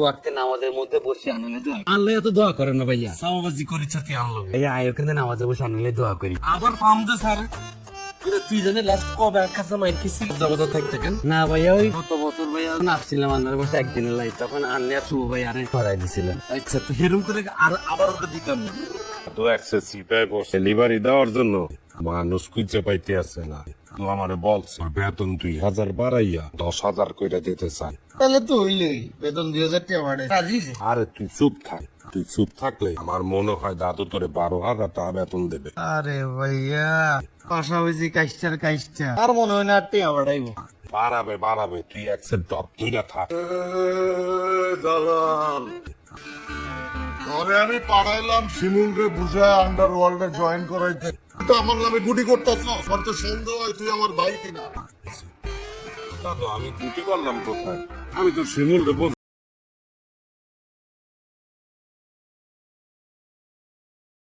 ওয়াক্তে নামাজের মধ্যে বসে আনলে দোয়া আনলে এত দোয়া করেন না ভাইয়া। সামাবাজি করিস কি আনলো এই আয় ওখানে নামাজে বসে আনলে দোয়া করি। আবার ফার্ম দে স্যার তুই জানি লাস্ট কবে কাছে মাইর খেয়েছি জগত থাকতে কেন না ভাইয়া ওই গত বছর ভাইয়া আসছিলাম আন্নার বসে একদিনের লাই, তখন আনলে আর শুভ ভাই আরে করাই দিছিলেন। আচ্ছা তো হেরম করে আর আবার ওকে দিতাম না। তো এক্সেসিভে বসে ডেলিভারি দেওয়ার জন্য মানুষ খুঁজে পাইতে আছে না। তো আমারে বলছে বেতন 2000 বাড়াইয়া 10,000 কইরা দিতে চাই। তাহলে তো হইলেই বেতন 2000 টাকা বাড়ে রাজি হইছে। আরে তুই চুপ থাক, তুই চুপ থাকলে আমার মনে হয় দাদু তোরে 12,000 টাকা বেতন দেবে। আরে ভাইয়া পাশাপাশি কাইস্টার কাইস্টা আর মনে হয় না আর টাকা বাড়াইবো। বাড়াবে বাড়াবে, তুই একসেপ্ট ডক তুইরা থাক। দালাল তোরে আমি পাঠাইলাম শিমুলকে বুঝায় আন্ডারওয়ার্ল্ডে জয়েন করাইতে, তো আমার নামে গুটি করতেছ। আমার তো সন্দেহ হয় তুই আমার ভাই কিনা। দাদু আমি গুটি করলাম কোথায়? আমি তো শিমুলকে